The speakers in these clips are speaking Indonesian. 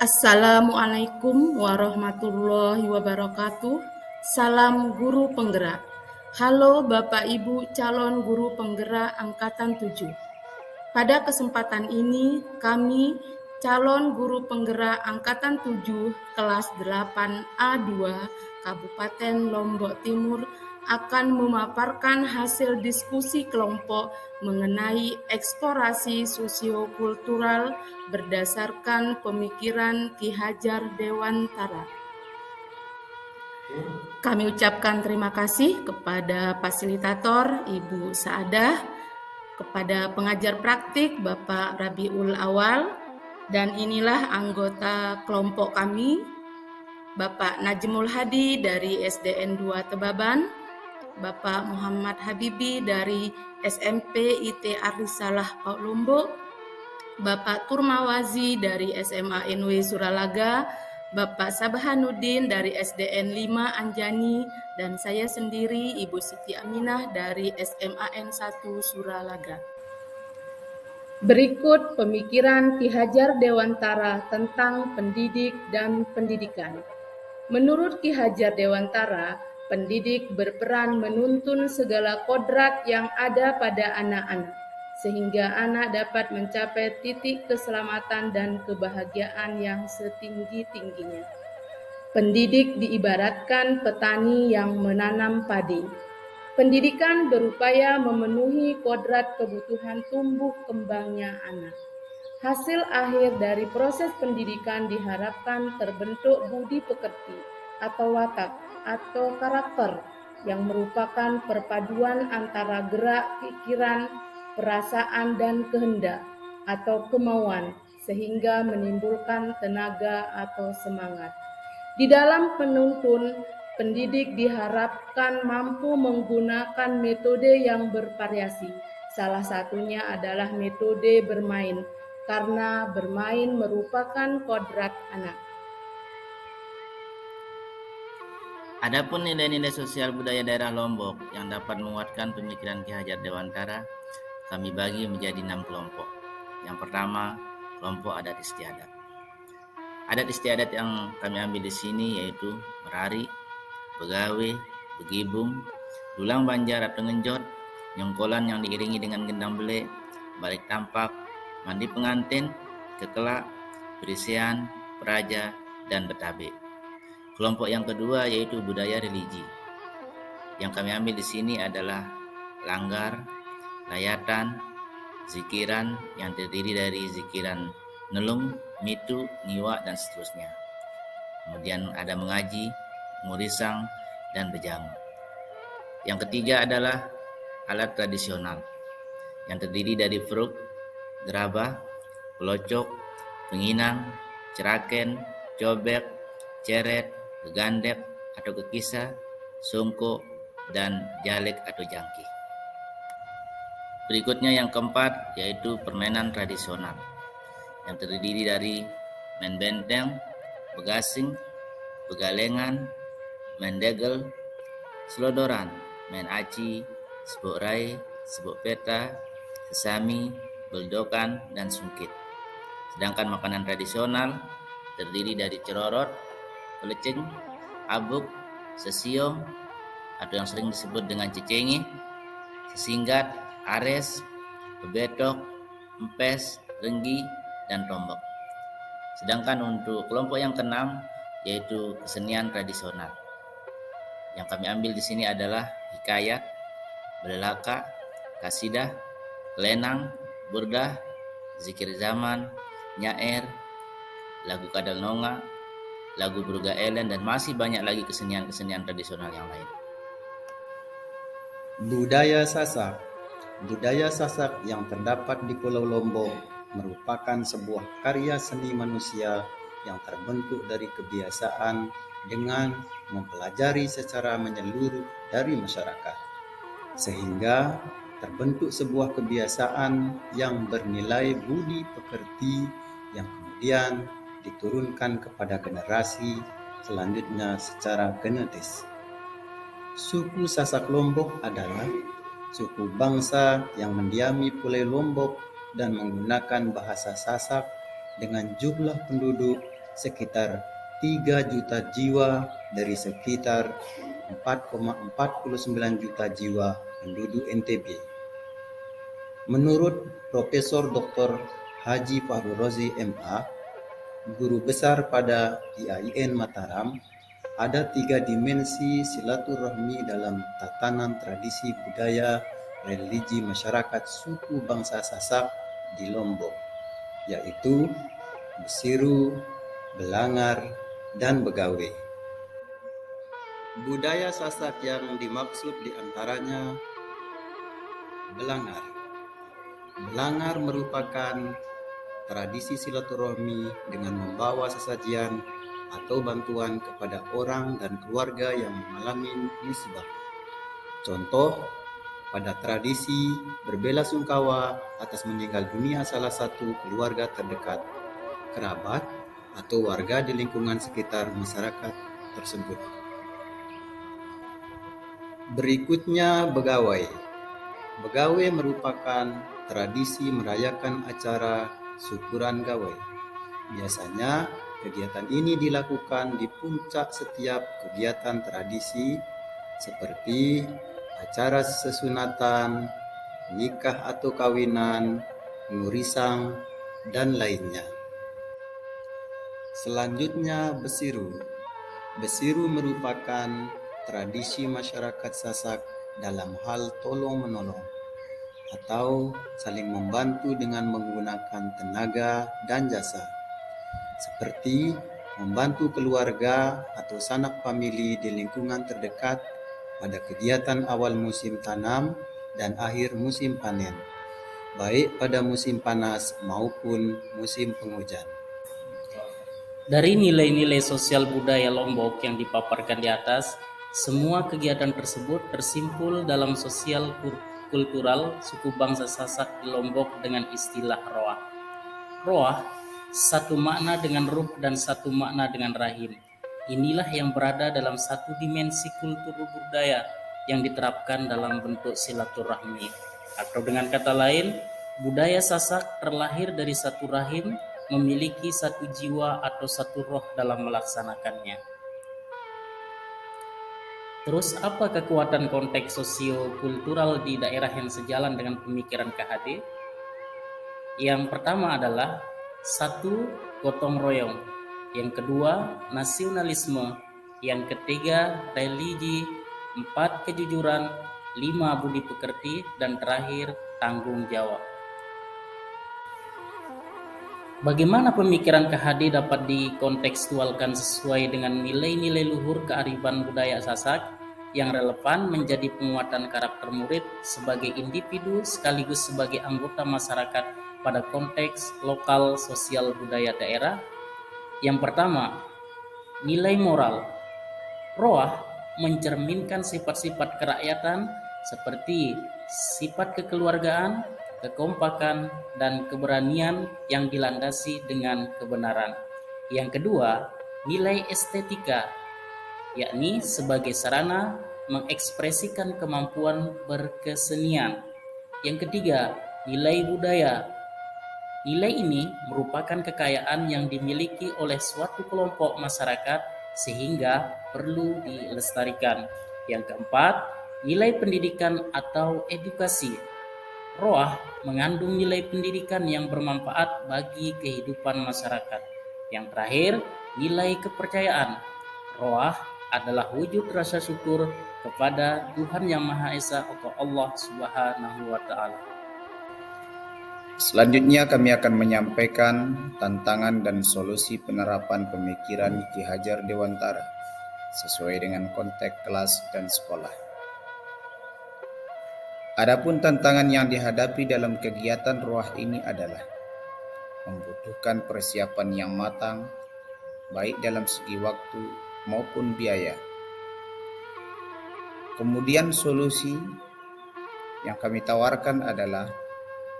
Assalamualaikum warahmatullahi wabarakatuh. Salam guru penggerak. Halo Bapak Ibu calon guru penggerak Angkatan 7. Pada kesempatan ini kami calon guru penggerak Angkatan 7 kelas 8A2 Kabupaten Lombok Timur akan memaparkan hasil diskusi kelompok mengenai eksplorasi sosiokultural berdasarkan pemikiran Ki Hajar Dewantara. Kami ucapkan terima kasih kepada fasilitator Ibu Saadah, kepada pengajar praktik Bapak Rabiul Awal, dan inilah anggota kelompok kami, Bapak Najmul Hadi dari SDN 2 Tebaban, Bapak Muhammad Habibi dari SMP IT Arisalah Paut Lombok, Bapak Turmawazi dari SMA NW Suralaga, Bapak Sabahanuddin dari SDN 5 Anjani, dan saya sendiri Ibu Siti Aminah dari SMAN 1 Suralaga. Berikut pemikiran Ki Hajar Dewantara tentang pendidik dan pendidikan. Menurut Ki Hajar Dewantara, pendidik berperan menuntun segala kodrat yang ada pada anak-anak, sehingga anak dapat mencapai titik keselamatan dan kebahagiaan yang setinggi-tingginya. Pendidik diibaratkan petani yang menanam padi. Pendidikan berupaya memenuhi kodrat kebutuhan tumbuh kembangnya anak. Hasil akhir dari proses pendidikan diharapkan terbentuk budi pekerti atau watak atau karakter yang merupakan perpaduan antara gerak, pikiran, perasaan, dan kehendak atau kemauan sehingga menimbulkan tenaga atau semangat. Di dalam penuntun, pendidik diharapkan mampu menggunakan metode yang bervariasi. Salah satunya adalah metode bermain, karena bermain merupakan kodrat anak. Adapun nilai-nilai sosial budaya daerah Lombok yang dapat menguatkan pemikiran Ki Hajar Dewantara, kami bagi menjadi 6 kelompok. Yang pertama, kelompok adat istiadat. Adat istiadat yang kami ambil di sini yaitu merari, begawe, begibung, dulang banjar atau ngenjot, nyongkolan yang diiringi dengan gendang belek, balik tampak, mandi pengantin, kekelak, perisian, peraja, dan betabe. Kelompok yang kedua yaitu budaya religi. Yang kami ambil di sini adalah langgar, layatan, zikiran yang terdiri dari zikiran nelung, mitu, niwa, dan seterusnya. Kemudian ada mengaji, ngurisang, dan bejangu. Yang ketiga adalah alat tradisional yang terdiri dari fruk, gerabah, pelocok, penginang, ceraken, cobek, ceret, gegandep atau kekisa, songko, dan jalek atau jangki. Berikutnya yang keempat yaitu permainan tradisional yang terdiri dari main benteng, begasing, begalengan, main degel, selodoran, main aci, sebok rai, sebok peta, sesami, beldokan, dan sungkit. Sedangkan makanan tradisional terdiri dari cerorot, pelecing, abuk, sesiong, atau yang sering disebut dengan cecenge, sesinggat, ares, bebetok, empes, renggi, dan tombok. Sedangkan untuk kelompok yang keenam yaitu kesenian tradisional. Yang kami ambil di sini adalah hikayat, belelaka, kasidah, kelenang, burdah, zikir zaman, nyair, lagu kadal nonga, lagu Bruga Elen, dan masih banyak lagi kesenian-kesenian tradisional yang lain. Budaya Sasak. Budaya Sasak yang terdapat di Pulau Lombok merupakan sebuah karya seni manusia yang terbentuk dari kebiasaan dengan mempelajari secara menyeluruh dari masyarakat, sehingga terbentuk sebuah kebiasaan yang bernilai budi pekerti yang kemudian diturunkan kepada generasi selanjutnya secara genetis. Suku Sasak Lombok adalah suku bangsa yang mendiami Pulau Lombok dan menggunakan bahasa Sasak dengan jumlah penduduk sekitar 3 juta jiwa dari sekitar 4,49 juta jiwa penduduk NTB. Menurut Profesor Dr. Haji Fahru Rozi MA, guru besar pada IAIN Mataram, ada 3 dimensi silaturahmi dalam tatanan tradisi budaya religi masyarakat suku bangsa Sasak di Lombok, yaitu Besiru, Belangar, dan Begawe. Budaya Sasak yang dimaksud diantaranya Belangar. Belangar merupakan tradisi silaturahmi dengan membawa sesajian atau bantuan kepada orang dan keluarga yang mengalami musibah. Contoh, pada tradisi berbelasungkawa atas meninggal dunia salah satu keluarga terdekat, kerabat, atau warga di lingkungan sekitar masyarakat tersebut. Berikutnya Begawai. Begawai merupakan tradisi merayakan acara syukuran gawai. Biasanya kegiatan ini dilakukan di puncak setiap kegiatan tradisi seperti acara sesunatan, nikah atau kawinan, ngurisang, dan lainnya. Selanjutnya Besiru. Besiru merupakan tradisi masyarakat Sasak dalam hal tolong-menolong atau saling membantu dengan menggunakan tenaga dan jasa, seperti membantu keluarga atau sanak famili di lingkungan terdekat pada kegiatan awal musim tanam dan akhir musim panen, baik pada musim panas maupun musim penghujan. Dari nilai-nilai sosial budaya Lombok yang dipaparkan di atas, semua kegiatan tersebut tersimpul dalam sosial kultural suku bangsa Sasak di Lombok dengan istilah roah. Roah satu makna dengan ruh dan satu makna dengan rahim. Inilah yang berada dalam satu dimensi kultur budaya yang diterapkan dalam bentuk silaturahmi. Atau dengan kata lain, budaya Sasak terlahir dari satu rahim, memiliki satu jiwa atau satu roh dalam melaksanakannya. Terus apa kekuatan konteks sosio-kultural di daerah yang sejalan dengan pemikiran KHD? Yang pertama adalah 1. Gotong royong. Yang kedua, nasionalisme. Yang ketiga, religi. 4. Kejujuran. 5. Budi pekerti. Dan terakhir, tanggung jawab. Bagaimana pemikiran KHD dapat dikontekstualkan sesuai dengan nilai-nilai luhur kearifan budaya Sasak yang relevan menjadi penguatan karakter murid sebagai individu sekaligus sebagai anggota masyarakat pada konteks lokal sosial budaya daerah? Yang pertama, nilai moral. Roah mencerminkan sifat-sifat kerakyatan seperti sifat kekeluargaan, kekompakan, dan keberanian yang dilandasi dengan kebenaran. Yang kedua, nilai estetika, yakni sebagai sarana mengekspresikan kemampuan berkesenian. Yang ketiga, nilai budaya. Nilai ini merupakan kekayaan yang dimiliki oleh suatu kelompok masyarakat sehingga perlu dilestarikan. Yang keempat, nilai pendidikan atau edukasi. Roah mengandung nilai pendidikan yang bermanfaat bagi kehidupan masyarakat. Yang terakhir, nilai kepercayaan. Roah adalah wujud rasa syukur kepada Tuhan Yang Maha Esa atau Allah Subhanahu wa Ta'ala. Selanjutnya kami akan menyampaikan tantangan dan solusi penerapan pemikiran Ki Hajar Dewantara sesuai dengan konteks kelas dan sekolah. Adapun tantangan yang dihadapi dalam kegiatan roah ini adalah membutuhkan persiapan yang matang, baik dalam segi waktu maupun biaya. Kemudian solusi yang kami tawarkan adalah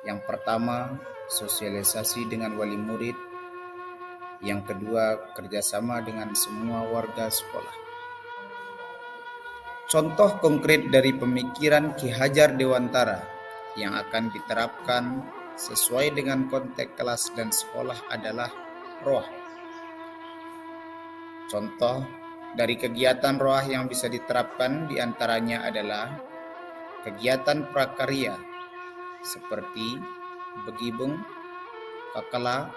yang pertama, sosialisasi dengan wali murid. Yang kedua, kerjasama dengan semua warga sekolah. Contoh konkret dari pemikiran Ki Hajar Dewantara yang akan diterapkan sesuai dengan konteks kelas dan sekolah adalah roah. Contoh dari kegiatan roah yang bisa diterapkan diantaranya adalah kegiatan prakarya seperti begibung, kakala,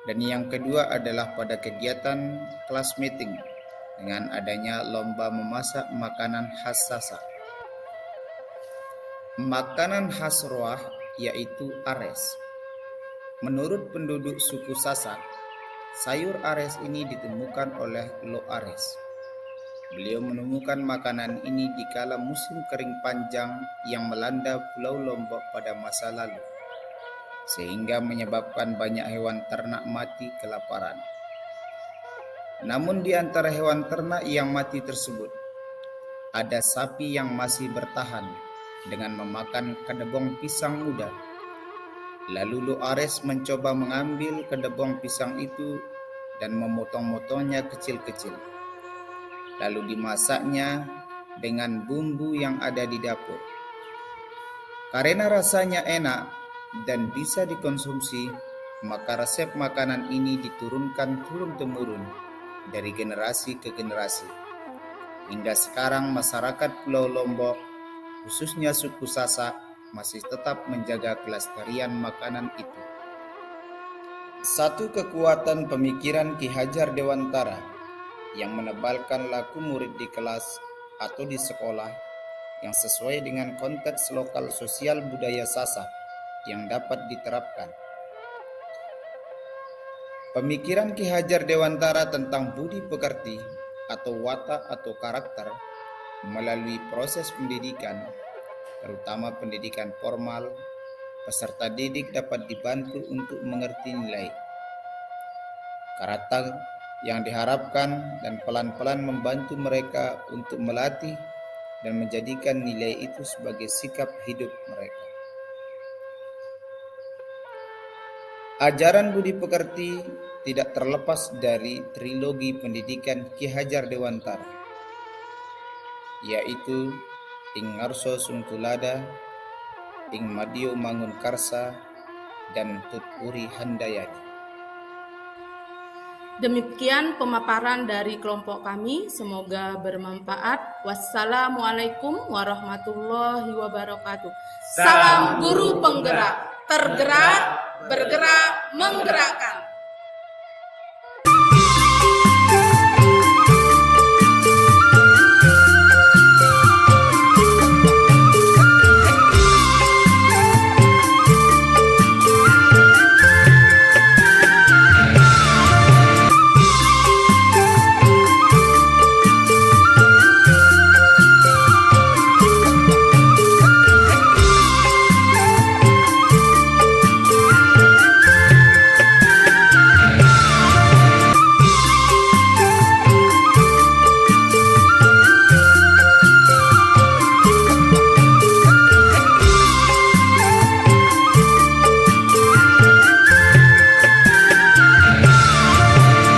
dan yang kedua adalah pada kegiatan kelas meeting dengan adanya lomba memasak makanan khas Sasak. Makanan khas roah yaitu ares. Menurut penduduk suku Sasak, sayur ares ini ditemukan oleh Lo Ares. Beliau menemukan makanan ini di kala musim kering panjang yang melanda Pulau Lombok pada masa lalu, sehingga menyebabkan banyak hewan ternak mati kelaparan. Namun di antara hewan ternak yang mati tersebut, ada sapi yang masih bertahan dengan memakan kedebong pisang muda. Lalu Lo Ares mencoba mengambil kedebong pisang itu dan memotong-motongnya kecil-kecil. Lalu dimasaknya dengan bumbu yang ada di dapur. Karena rasanya enak dan bisa dikonsumsi, maka resep makanan ini diturunkan turun-temurun dari generasi ke generasi. Hingga sekarang masyarakat Pulau Lombok, khususnya suku Sasak, masih tetap menjaga kelestarian makanan itu. Satu kekuatan pemikiran Ki Hajar Dewantara yang menebalkan laku murid di kelas atau di sekolah yang sesuai dengan konteks lokal sosial budaya Sasak yang dapat diterapkan. Pemikiran Ki Hajar Dewantara tentang budi pekerti atau watak atau karakter melalui proses pendidikan, terutama pendidikan formal, peserta didik dapat dibantu untuk mengerti nilai, karakter yang diharapkan dan pelan-pelan membantu mereka untuk melatih dan menjadikan nilai itu sebagai sikap hidup mereka. Ajaran budi pekerti tidak terlepas dari trilogi pendidikan Ki Hajar Dewantara, yaitu Ing Ngarso Sungtulada, Ing Madio Mangunkarsa, dan Tut Uri Handayani. Demikian pemaparan dari kelompok kami, semoga bermanfaat. Wassalamualaikum warahmatullahi wabarakatuh. Salam guru penggerak, tergerak, bergerak, menggerakkan.